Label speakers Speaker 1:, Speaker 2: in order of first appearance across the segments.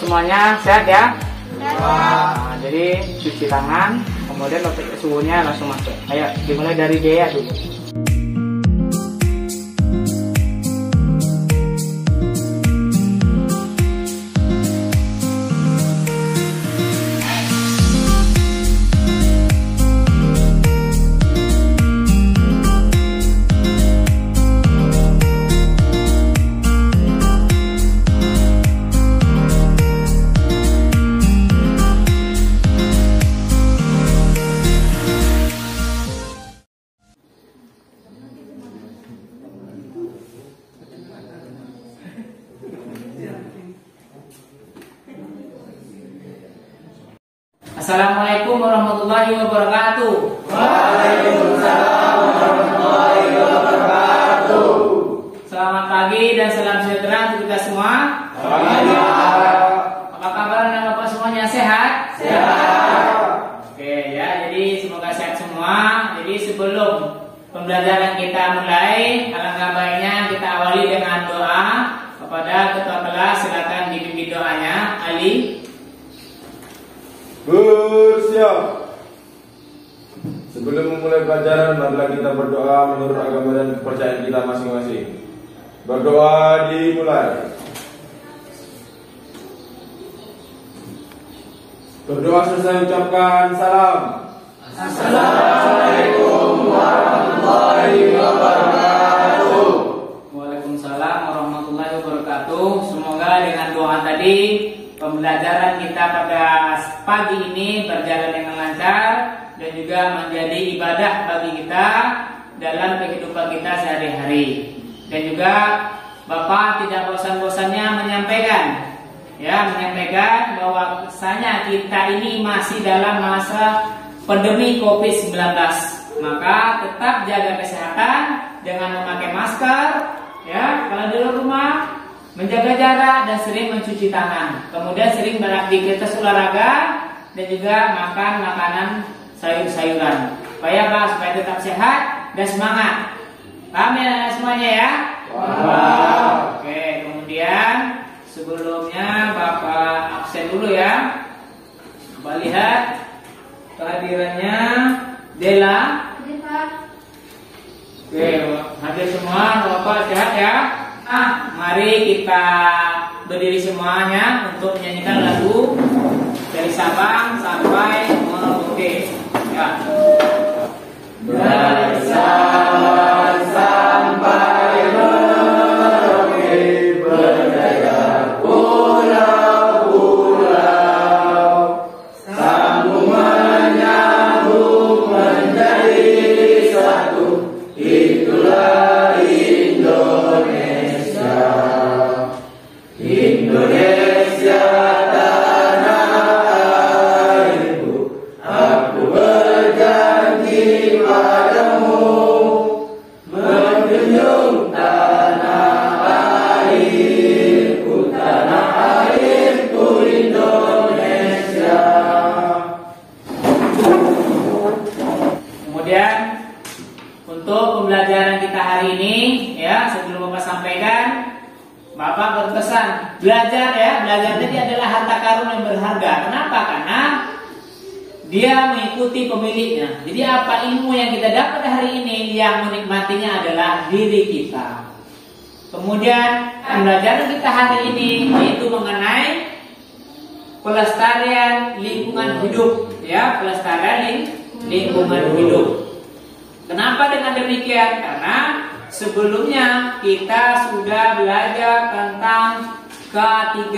Speaker 1: semuanya sehat ya? Nah, jadi cuci tangan, kemudian untuk suhunya langsung masuk. Ayo dimulai dari Dea dulu. Assalamualaikum warahmatullahi wabarakatuh.
Speaker 2: Waalaikumsalam warahmatullahi wabarakatuh.
Speaker 1: Selamat pagi dan salam sejahtera untuk kita semua. Apa kabar anak bapak semuanya, sehat?
Speaker 2: Sehat.
Speaker 1: Oke ya, jadi semoga sehat semua. Jadi sebelum pembelajaran kita mulai, alangkah baiknya kita awali dengan doa kepada ketua kelas. Silakan dipimpin doanya, Ali.
Speaker 2: Bersiap. Sebelum memulai pelajaran, marilah kita berdoa menurut agama dan kepercayaan kita masing-masing. Berdoa dimulai. Berdoa selesai ucapkan salam. Assalamualaikum warahmatullahi wabarakatuh.
Speaker 1: Waalaikumsalam warahmatullahi wabarakatuh. Semoga dengan doa tadi pembelajaran kita pada pagi ini berjalan dengan lancar dan juga menjadi ibadah bagi kita dalam kehidupan kita sehari-hari. Dan juga Bapak tidak bosan-bosannya menyampaikan bahwa kesannya kita ini masih dalam masa pandemi COVID-19. Maka tetap jaga kesehatan dengan memakai masker ya kalau di rumah, menjaga jarak dan sering mencuci tangan. Kemudian sering beraktivitas olahraga dan juga makan makanan sayur-sayuran. Supaya tetap sehat dan semangat. Paham ya semuanya ya? Oke, kemudian sebelumnya Bapak absen dulu ya. Bapak lihat kehadirannya Dela. Oke, hadir semua. Bapak sehat ya? Mari kita berdiri semuanya untuk menyanyikan lagu dari Sabang sampai Merauke. Ya.
Speaker 2: Dari Sabang sampai Merauke, berdaya pulau-pulau, sambung menyambung menjadi satu, itulah Indonesia tanah airku, aku berjanji padamu, menjunjung tanah airku Indonesia.
Speaker 1: Kemudian untuk pembelajaran kita hari ini ya, sebelum Bapak sampaikan, Bapak berpesan belajar tadi adalah harta karun yang berharga. Kenapa? Karena dia mengikuti pemiliknya. Jadi apa ilmu yang kita dapat hari ini, yang menikmatinya adalah diri kita. Kemudian pembelajaran kita hari ini yaitu mengenai pelestarian lingkungan hidup, ya, pelestarian lingkungan hidup. Kenapa dengan demikian? Karena sebelumnya kita sudah belajar tentang K3,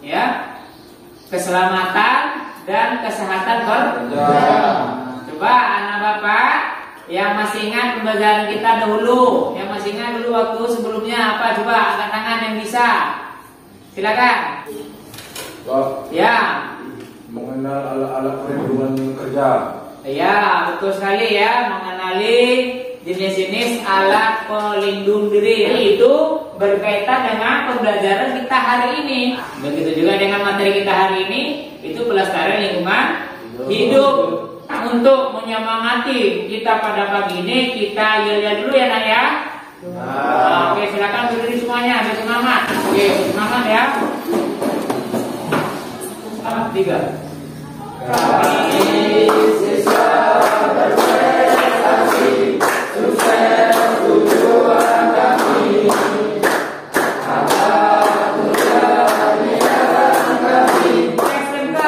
Speaker 1: ya, keselamatan dan kesehatan kerja. Coba anak bapak yang masih ingat pembelajaran kita dahulu, yang masih ingat dulu waktu sebelumnya apa? Coba angkat tangan yang bisa. Silakan.
Speaker 2: Pak,
Speaker 1: Ya.
Speaker 2: mengenal alat-alat perlindungan kerja.
Speaker 1: Ya, betul sekali ya, mengenali jenis-jenis alat pelindung diri. Itu berkaitan dengan pembelajaran kita hari ini. Begitu juga dengan materi kita hari ini, itu pelestarian lingkungan hidup. Untuk menyemangati kita pada pagi ini, kita yel-yel dulu ya nak ya. Oke, silakan berdiri semuanya, bersemangat. Oke, semangat ya. Sama, 3.
Speaker 2: Kami siswa berprestasi, sukses tujuan kami. Apa tujuan pikiran kami?
Speaker 1: SMK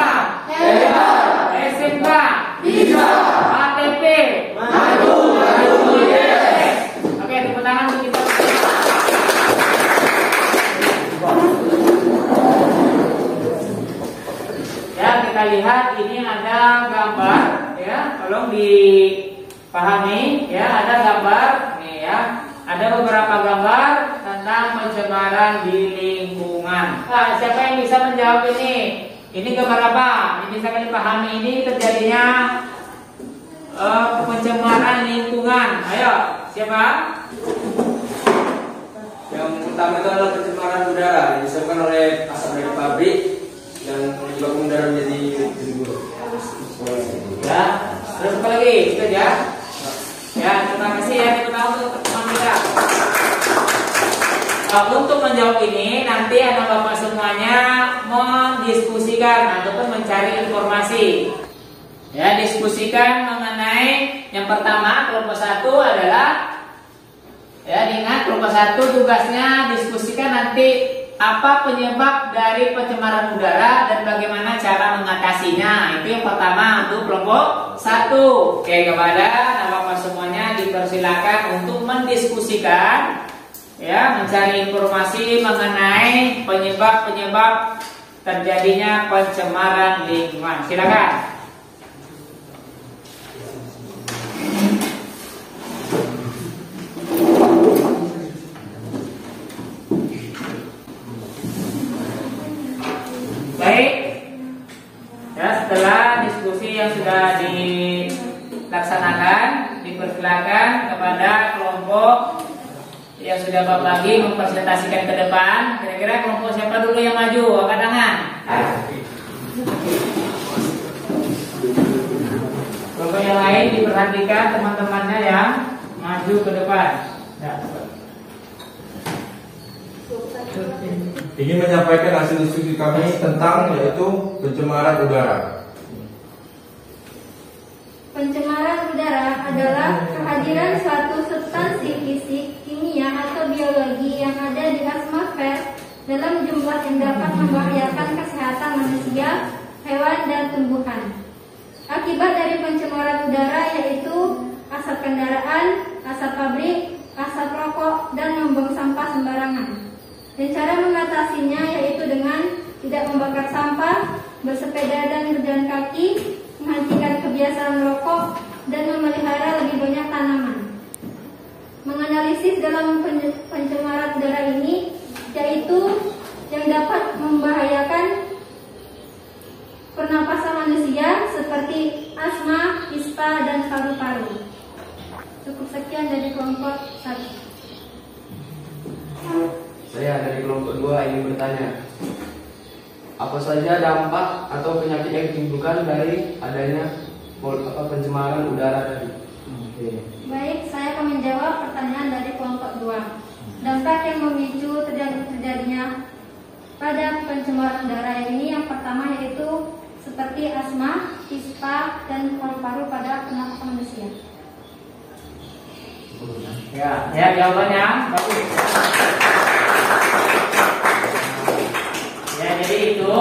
Speaker 2: Hebat,
Speaker 1: SMK
Speaker 2: bisa,
Speaker 1: ATP
Speaker 2: maju, yes.
Speaker 1: Oke, tepuk tangan untuk kita. Ya, kita lihat ini ada gambar ya, tolong dipahami ya, ada gambar nih ya. Ada beberapa gambar tentang pencemaran di lingkungan. Nah, siapa yang bisa menjawab ini? Ini gambar apa? Ini bisa kalian pahami ini terjadinya pencemaran lingkungan. Ayo, siapa?
Speaker 3: Yang pertama itu adalah pencemaran udara yang disebabkan oleh asap dari pabrik yang menyebabkan udara menjadi buruk.
Speaker 1: Ya, terus apa lagi? Itu ya. Ya, terima kasih ya teman-teman untuk teman kita. Untuk menjawab ini nanti anak bapak semuanya mendiskusikan ataupun mencari informasi. Ya, diskusikan mengenai yang pertama kelompok 1 adalah ya, ingat kelompok 1 tugasnya diskusikan nanti apa penyebab dari pencemaran udara dan bagaimana cara mengatasinya. Itu yang pertama untuk kelompok 1. Oke, kepada anak bapak semuanya dipersilakan untuk mendiskusikan ya, mencari informasi mengenai penyebab-penyebab terjadinya pencemaran lingkungan. Silakan. Baik. Ya, setelah diskusi yang sudah dilaksanakan, dipersilakan kepada kelompok yang sudah berbagi mempresentasikan ke depan. Kira-kira kelompok siapa dulu yang maju? Angkat tangan. Kelompok yang lain diperhatikan teman-temannya yang maju ke depan. Ya.
Speaker 2: Ingin menyampaikan hasil diskusi kami tentang yaitu pencemaran udara.
Speaker 4: Pencemaran udara adalah kehadiran suatu substansi fisik, kimia, atau biologi yang ada di atmosfer dalam jumlah yang dapat membahayakan kesehatan manusia, hewan, dan tumbuhan. Akibat dari pencemaran udara yaitu asap kendaraan, asap pabrik, asap rokok, dan membuang sampah sembarangan. Dan cara mengatasinya yaitu dengan tidak membakar sampah, bersepeda dan berjalan kaki, menghentikan kebiasaan merokok, dan memelihara lebih banyak tanaman. Menganalisis dalam pencemaran udara ini yaitu yang dapat membahayakan pernapasan manusia seperti asma, ispa, dan paru-paru. Cukup sekian dari kelompok 1.
Speaker 3: Saya dari kelompok 2 ingin bertanya, apa saja dampak atau penyakit yang ditimbulkan dari adanya pencemaran udara tadi?
Speaker 4: Baik, saya akan menjawab pertanyaan dari kelompok 2. Dampak yang memicu terjadinya pada pencemaran udara ini yang pertama yaitu seperti asma, ispa, dan paru-paru pada pernapasan manusia.
Speaker 1: Ya, jawabannya bagus. Ya, jadi itu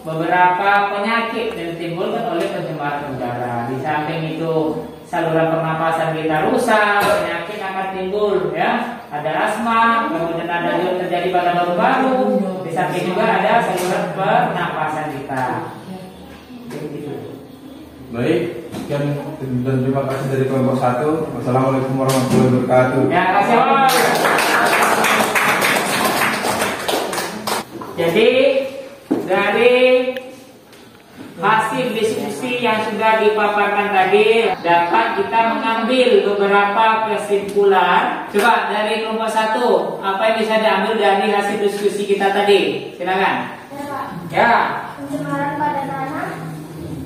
Speaker 1: beberapa penyakit yang ditimbulkan oleh pencemaran udara. Di samping itu saluran pernapasan kita rusak, penyakit akan timbul ya. Ada asma, kemudian ada juga terjadi pada paru-paru. Di samping juga ada saluran pernapasan kita.
Speaker 2: Baik, sekian dan terima kasih dari kelompok 1. Wassalamualaikum warahmatullahi wabarakatuh.
Speaker 1: Ya, kasih. Jadi dari hasil diskusi yang sudah dipaparkan tadi dapat kita mengambil beberapa kesimpulan. Coba dari kelompok 1, apa yang bisa diambil dari hasil diskusi kita tadi? Silakan. Ya.
Speaker 4: Pencemaran pada tanah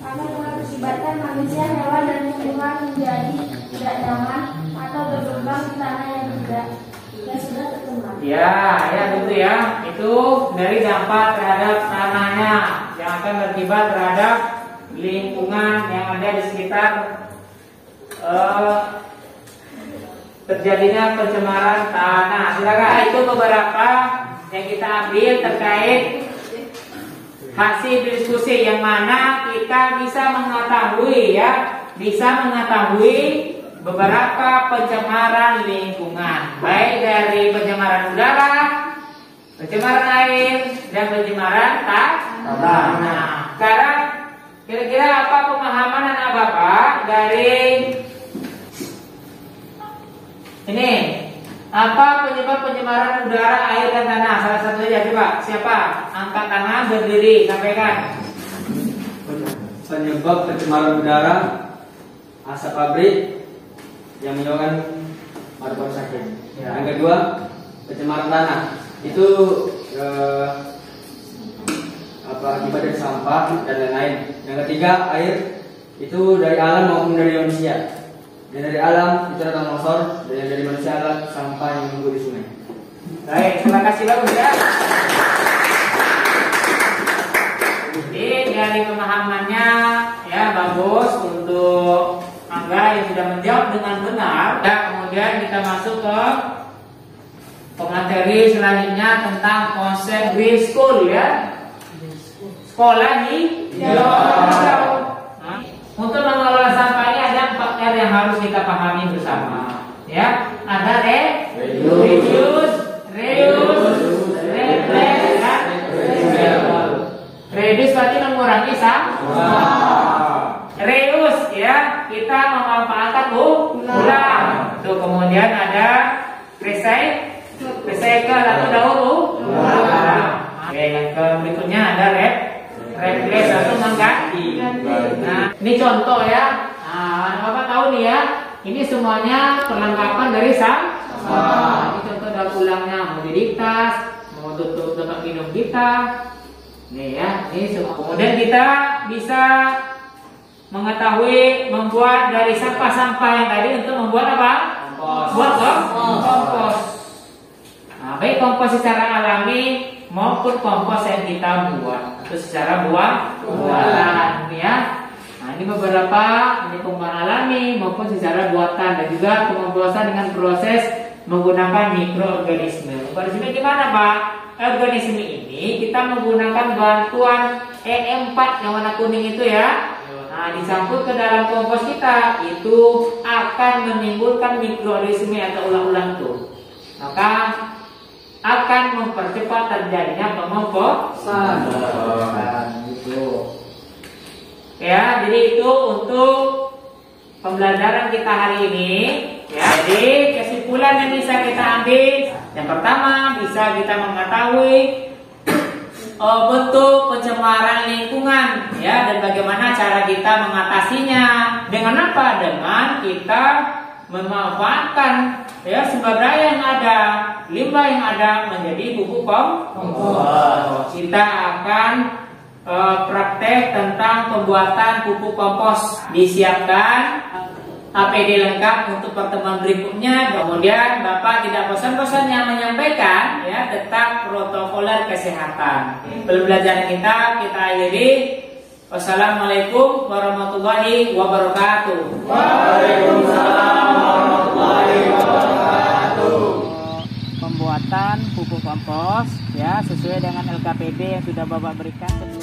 Speaker 4: akan mengakibatkan manusia, hewan, dan tumbuhan menjadi tidak nyaman atau berkembang di tanah yang sudah tercemar.
Speaker 1: Ya, gitu ya. Itu dari dampak terhadap tanahnya. Ya, yang akan berakibat terhadap lingkungan yang ada di sekitar terjadinya pencemaran tanah. Silakan, itu beberapa yang kita ambil terkait hasil diskusi yang mana kita bisa mengetahui beberapa pencemaran lingkungan, baik dari pencemaran udara, pencemaran air, dan pencemaran tanah. Nah, sekarang kira-kira apa pemahaman anak bapak dari ini? Apa penyebab pencemaran udara, air, dan tanah? Salah satu aja, coba. Siapa? Angkat tangan, berdiri, sampaikan.
Speaker 3: Penyebab pencemaran udara, asap pabrik yang menyebabkan paru-paru sakit.
Speaker 1: Ya.
Speaker 3: Yang kedua, pencemaran tanah. Itu akibat dari sampah dan lain-lain. Yang ketiga, air. Itu dari alam maupun dari manusia. Yang dari alam itu adalah longsor, dan yang dari manusia adalah sampah yang menumpuk di sungai.
Speaker 1: Baik, terima kasih bagus ya. Jadi dari pemahamannya ya bagus untuk Angga yang sudah menjawab dengan benar. Ya, kemudian kita masuk ke materi selanjutnya tentang konsep green school ya. Sekolah hijau. Untuk mengelola sampah ini ada 4 R yang harus kita pahami bersama. Ya, ada reduce, replace, dan recycle. Reduce berarti mengurangi sampah. Reuse ya, kita memanfaatkan ulang. Tuh, kemudian ada recycle atau daur ulang. Oke, yang berikutnya ada replace atau mengganti. Nah, ini contoh ya. Nah, Bapak tahu nih ya, ini semuanya perlengkapan dari sampah. Ini contoh daur ulangnya, mau jadi tas, mau tutup tempat minum kita. Nih ya, ini semua. Kemudian kita bisa mengetahui membuat dari sampah-sampah yang tadi untuk membuat apa? Buat kompos. Nah, baik kompos secara alami maupun kompos yang kita buat itu secara buatan ya. Nah, ini beberapa pembuatan alami maupun secara buatan, dan juga pengomposan dengan proses menggunakan mikroorganisme. Organisme gimana Pak? Organisme ini kita menggunakan bantuan E4 yang warna kuning itu ya. Nah, disangkut ke dalam kompos kita, itu akan menimbulkan mikroorganisme atau ulang-ulang tuh. Maka akan mempercepat terjadinya pengomposan. Gitu. Ya, jadi itu untuk pembelajaran kita hari ini. Ya, jadi kesimpulan yang bisa kita ambil, yang pertama bisa kita mengetahui bentuk pencemaran lingkungan, ya, dan bagaimana cara kita mengatasinya. Dengan apa? Dengan kita memanfaatkan ya sumber daya yang ada, limbah yang ada menjadi pupuk kompos. Kita akan praktek tentang pembuatan pupuk kompos. Disiapkan APD lengkap untuk pertemuan berikutnya. Kemudian Bapak tidak bosan-bosannya menyampaikan ya tentang protokoler kesehatan. Pembelajaran kita akhiri. Wassalamualaikum warahmatullahi wabarakatuh.
Speaker 3: Waalaikumsalam warahmatullahi wabarakatuh.
Speaker 1: Pembuatan pupuk kompos ya sesuai dengan LKPD yang sudah Bapak berikan.